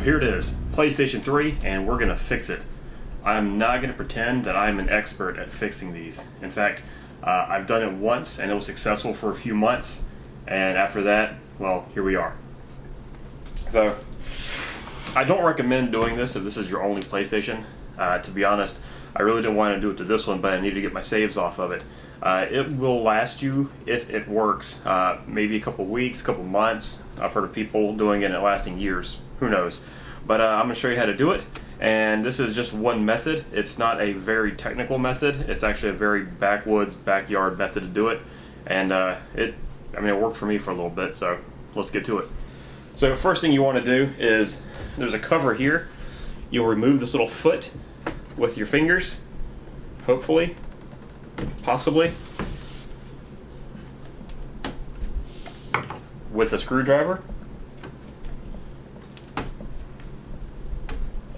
here it is, PlayStation 3, and we're gonna fix it. I'm not gonna pretend that I'm an expert at fixing these. In fact, I've done it once and it was successful for a few months, and after that, well, here we are. So, I don't recommend doing this if this is your only PlayStation. To be honest, I really didn't want to do it to this one, but I needed to get my saves off of it. It will last you, if it works, maybe a couple weeks, a couple months. I've heard of people doing it and it lasting years. Who knows? But I'm going to show you how to do it. And this is just one method. It's not a very technical method. It's actually a very backwoods, backyard method to do it. And it worked for me for a little bit, so let's get to it. So the first thing you want to do is, there's a cover here. You'll remove this little foot with your fingers, hopefully, possibly, with a screwdriver.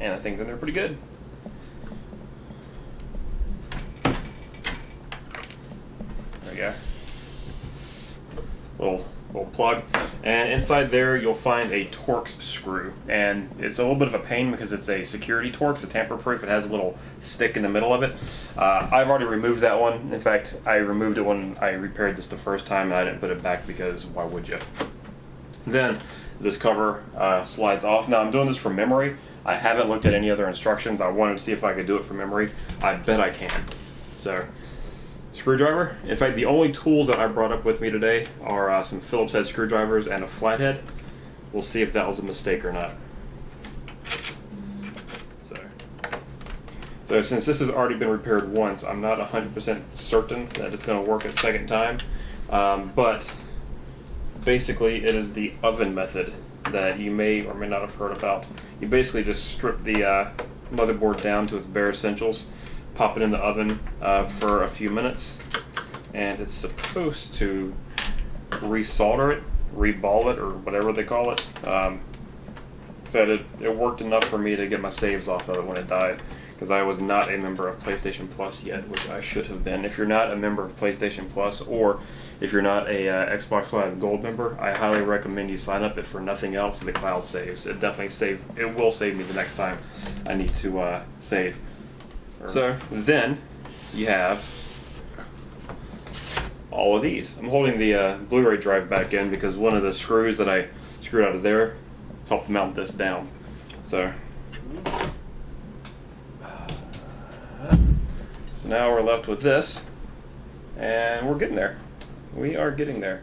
And I think that they're pretty good. There we go. Little plug. And inside there you'll find a Torx screw. And it's a little bit of a pain because it's a security Torx, a tamper-proof. It has a little stick in the middle of it. I've already removed that one. In fact, I removed it when I repaired this the first time, and I didn't put it back because why would you? Then this cover slides off. Now I'm doing this from memory. I haven't looked at any other instructions. I wanted to see if I could do it from memory. I bet I can. So, screwdriver. In fact, the only tools that I brought up with me today are some Phillips head screwdrivers and a flathead. We'll see if that was a mistake or not. So since this has already been repaired once, I'm not 100% certain that it's going to work a second time. But basically, it is the oven method that you may or may not have heard about. You basically just strip the motherboard down to its bare essentials, pop it in the oven for a few minutes, and it's supposed to resolder it, reball it, or whatever they call it. So it worked enough for me to get my saves off of it when it died, because I was not a member of PlayStation Plus yet, which I should have been. If you're not a member of PlayStation Plus, or if you're not a Xbox Live Gold member, I highly recommend you sign up, if for nothing else, the cloud saves. It definitely will save me the next time I need to save. So then you have all of these. I'm holding the Blu-ray drive back in because one of the screws that I screwed out of there helped mount this down. So now we're left with this, and we're getting there. We are getting there.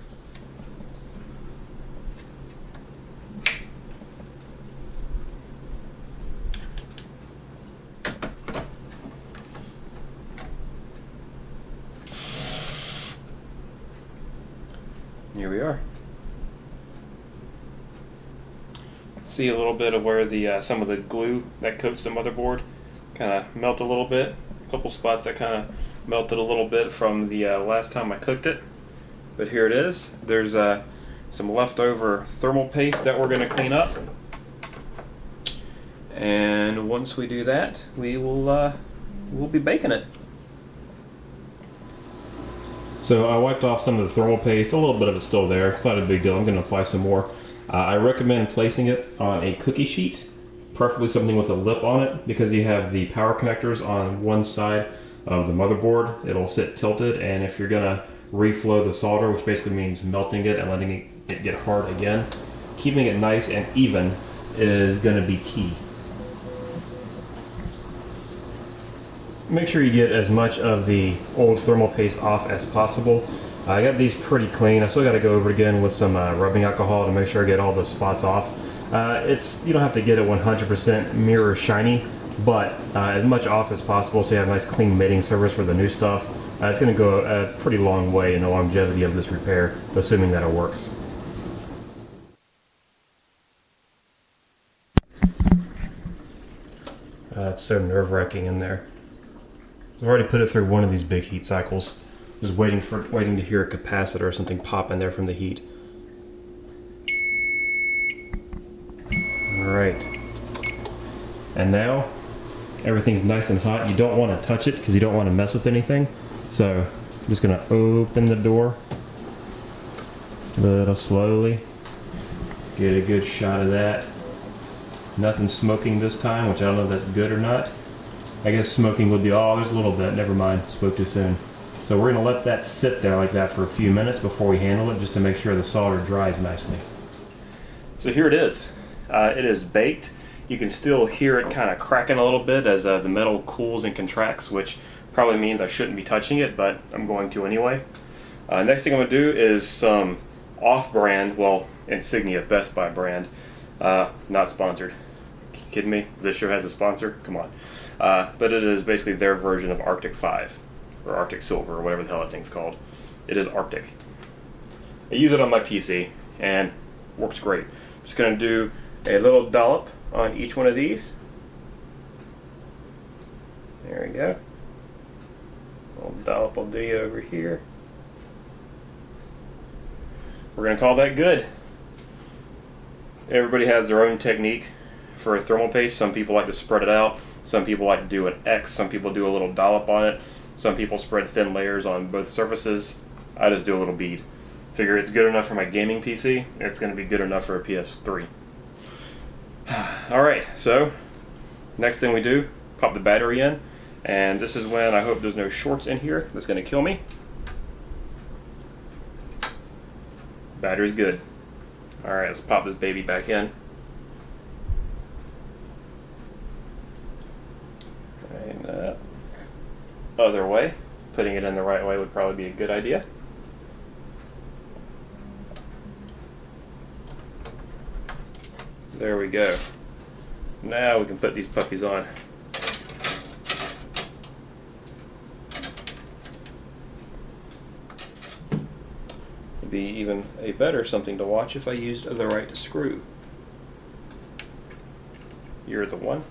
Here we are. See a little bit of where the some of the glue that coats the motherboard kind of melt a little bit. A couple spots that kind of melted a little bit from the last time I cooked it. But here it is. There's some leftover thermal paste that we're going to clean up. And once we do that, we'll be baking it. So I wiped off some of the thermal paste. A little bit of it's still there. It's not a big deal. I'm going to apply some more. I recommend placing it on a cookie sheet, preferably something with a lip on it, because you have the power connectors on one side of the motherboard. It'll sit tilted, and if you're going to reflow the solder, which basically means melting it and letting it get hard again, keeping it nice and even is going to be key. Make sure you get as much of the old thermal paste off as possible. I got these pretty clean. I still got to go over it again with some rubbing alcohol to make sure I get all the spots off. You don't have to get it 100% mirror shiny, but as much off as possible so you have a nice clean mating surface for the new stuff. It's going to go a pretty long way in the longevity of this repair, assuming that it works. It's so nerve-wracking in there. I've already put it through one of these big heat cycles. Just waiting to hear a capacitor or something pop in there from the heat. Alright. And now, everything's nice and hot. You don't want to touch it because you don't want to mess with anything. So, I'm just going to open the door a little slowly. Get a good shot of that. Nothing smoking this time, which I don't know if that's good or not. I guess smoking would be, oh, there's a little bit, never mind, spoke too soon. So we're going to let that sit there like that for a few minutes before we handle it, just to make sure the solder dries nicely. So here it is. It is baked. You can still hear it kind of cracking a little bit as the metal cools and contracts, which probably means I shouldn't be touching it, but I'm going to anyway. Next thing I'm going to do is some off-brand, well, Insignia Best Buy brand, not sponsored. You kidding me? This show has a sponsor? Come on. But it is basically their version of Arctic 5, or Arctic Silver, or whatever the hell that thing's called. It is Arctic. I use it on my PC, and works great. Just going to do a little dollop on each one of these. There we go. A little dollop will do you over here. We're going to call that good. Everybody has their own technique for a thermal paste. Some people like to spread it out. Some people like to do an X. Some people do a little dollop on it. Some people spread thin layers on both surfaces. I just do a little bead. Figure it's good enough for my gaming PC. It's going to be good enough for a PS3. Alright, so next thing we do, pop the battery in. And this is when I hope there's no shorts in here that's going to kill me. Battery's good. Alright, let's pop this baby back in. And other way, putting it in the right way would probably be a good idea. There we go. Now we can put these puppies on. It'd be even a better something to watch if I used the right screw. You're the one.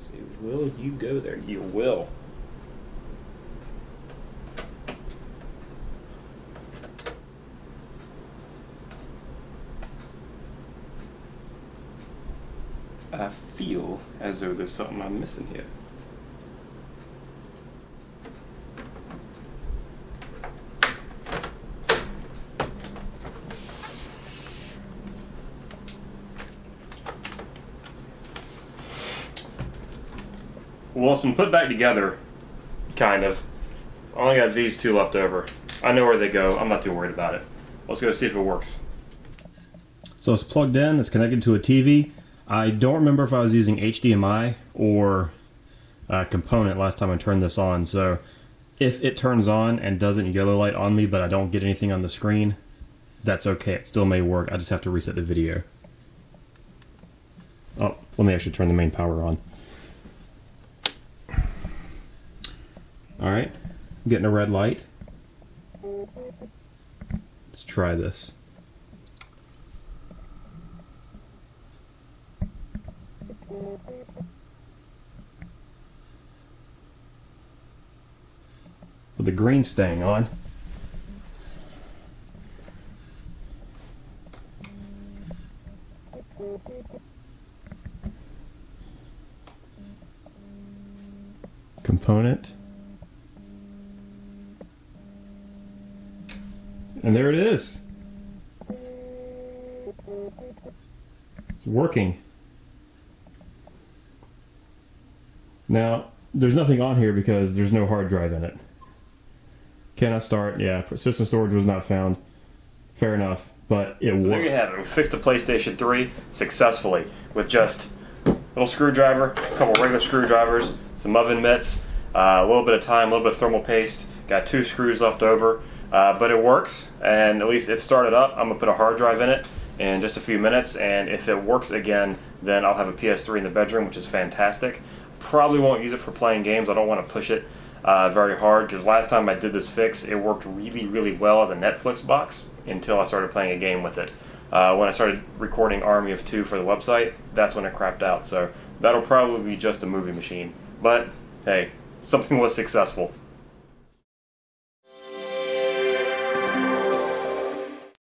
See, will you go there? You will. I feel as though there's something I'm missing here. Well, it's been put back together, kind of. I only got these two left over. I know where they go. I'm not too worried about it. Let's go see if it works. So it's plugged in. It's connected to a TV. I don't remember if I was using HDMI or a component last time I turned this on, so if it turns on and doesn't yellow light on me but I don't get anything on the screen, that's okay. It still may work. I just have to reset the video. Oh, let me actually turn the main power on. Alright, I'm getting a red light. Let's try this. With the green staying on. Component. And there it is. It's working. Now, there's nothing on here because there's no hard drive in it. Can I start? Yeah, system storage was not found. Fair enough, but it worked. So there you have it. We fixed the PlayStation 3 successfully with just a little screwdriver, a couple regular screwdrivers, some oven mitts, a little bit of time, a little bit of thermal paste. Got 2 screws left over, but it works, and at least it started up. I'm going to put a hard drive in it in just a few minutes, and if it works again, then I'll have a PS3 in the bedroom, which is fantastic. Probably won't use it for playing games. I don't want to push it very hard, because last time I did this fix, it worked really, really well as a Netflix box until I started playing a game with it. When I started recording Army of Two for the website, that's when it crapped out. So that'll probably be just a movie machine. But hey, something was successful.